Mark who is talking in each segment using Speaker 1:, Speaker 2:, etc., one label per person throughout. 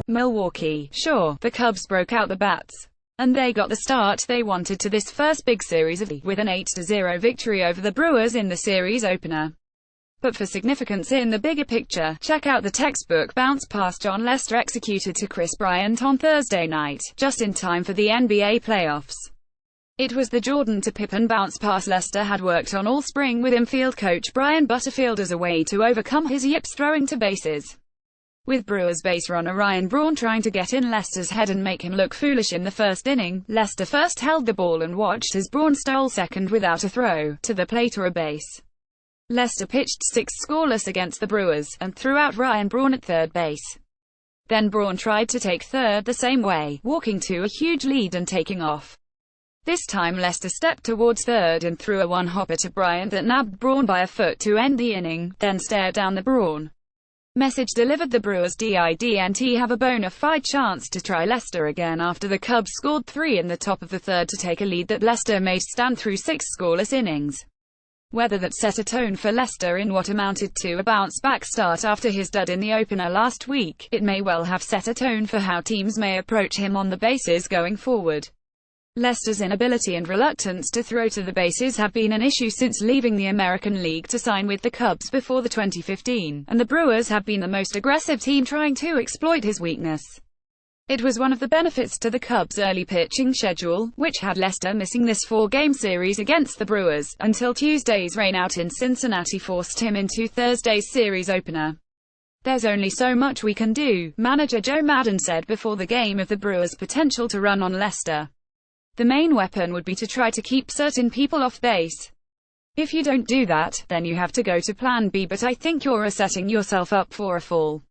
Speaker 1: Milwaukee. Sure, the Cubs broke out the bats, and they got the start they wanted to this first big series with an 8-0 victory over the Brewers in the series opener. But for significance in the bigger picture, check out the textbook bounce pass Jon Lester executed to Kris Bryant on Thursday night, just in time for the NBA playoffs. It was the Jordan to Pippen bounce pass Lester had worked on all spring with infield coach Brian Butterfield as a way to overcome his yips throwing to bases. With Brewers base runner Ryan Braun trying to get in Lester's head and make him look foolish in the first inning, Lester first held the ball and watched as Braun stole second without a throw to the plate or a base. Lester pitched 6 scoreless against the Brewers, and threw out Ryan Braun at third base. Then Braun tried to take third the same way, walking to a huge lead and taking off. This time Lester stepped towards third and threw a one-hopper to Bryant that nabbed Braun by a foot to end the inning, then stared down the Braun. Message delivered. The Brewers didn't have a bona fide chance to try Lester again after the Cubs scored 3 in the top of the third to take a lead that Lester made stand through 6 scoreless innings. Whether that set a tone for Lester in what amounted to a bounce-back start after his dud in the opener last week, it may well have set a tone for how teams may approach him on the bases going forward. Lester's inability and reluctance to throw to the bases have been an issue since leaving the American League to sign with the Cubs before the 2015, and the Brewers have been the most aggressive team trying to exploit his weakness. It was one of the benefits to the Cubs' early pitching schedule, which had Lester missing this 4-game series against the Brewers, until Tuesday's rainout in Cincinnati forced him into Thursday's series opener. "There's only so much we can do," manager Joe Maddon said before the game of the Brewers' potential to run on Lester. "The main weapon would be to try to keep certain people off base. If you don't do that, then you have to go to plan B, but I think you're setting yourself up for a fall.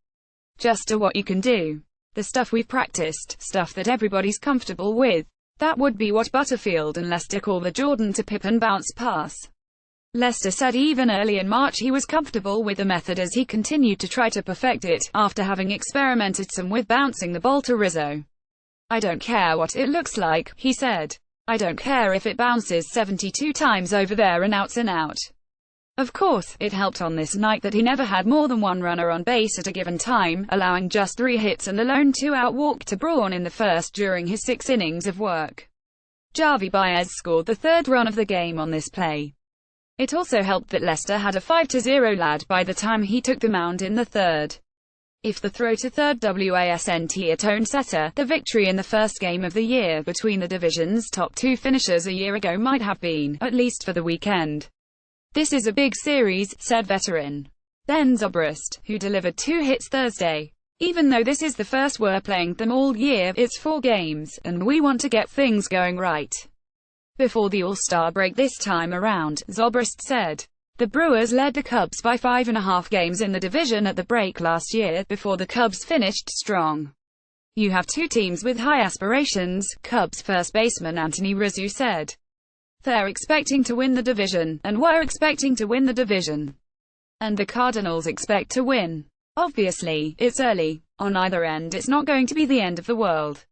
Speaker 1: Just do what you can do. The stuff we've practiced, stuff that everybody's comfortable with." That would be what Butterfield and Lester call the Jordan to Pippen bounce pass. Lester said even early in March he was comfortable with the method as he continued to try to perfect it, after having experimented some with bouncing the ball to Rizzo. "I don't care what it looks like," he said. "I don't care if it bounces 72 times over there and out's an out." Of course, it helped on this night that he never had more than one runner on base at a given time, allowing just 3 hits and the lone 2-out walk to Braun in the first during his 6 innings of work. Javi Baez scored the 3rd run of the game on this play. It also helped that Lester had a 5-0 lead by the time he took the mound in the 3rd. If the throw to third wasn't a tone setter, the victory in the first game of the year between the division's top 2 finishers a year ago might have been, at least for the weekend. "This is a big series," said veteran Ben Zobrist, who delivered 2 hits Thursday. "Even though this is the first we're playing them all year, it's 4 games, and we want to get things going right before the All-Star break this time around," Zobrist said. The Brewers led the Cubs by 5.5 games in the division at the break last year, before the Cubs finished strong. "You have 2 teams with high aspirations," Cubs first baseman Anthony Rizzo said. "They're expecting to win the division, and we're expecting to win the division. And the Cardinals expect to win. Obviously, it's early. On either end it's not going to be the end of the world.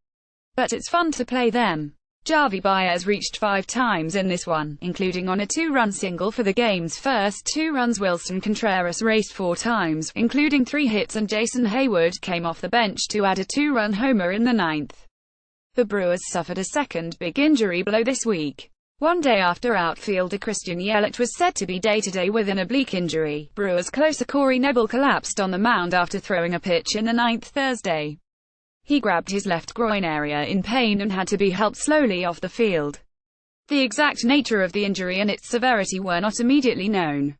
Speaker 1: But it's fun to play them." Javi Baez reached 5 times in this one, including on a 2-run single for the game's first 2 runs. Wilson Contreras raced 4 times, including 3 hits, and Jason Hayward came off the bench to add a 2-run homer in the 9th. The Brewers suffered a second big injury blow this week. One day after outfielder Christian Yelich was said to be day-to-day with an oblique injury, Brewers closer Corey Knebel collapsed on the mound after throwing a pitch in the 9th Thursday. He grabbed his left groin area in pain and had to be helped slowly off the field. The exact nature of the injury and its severity were not immediately known.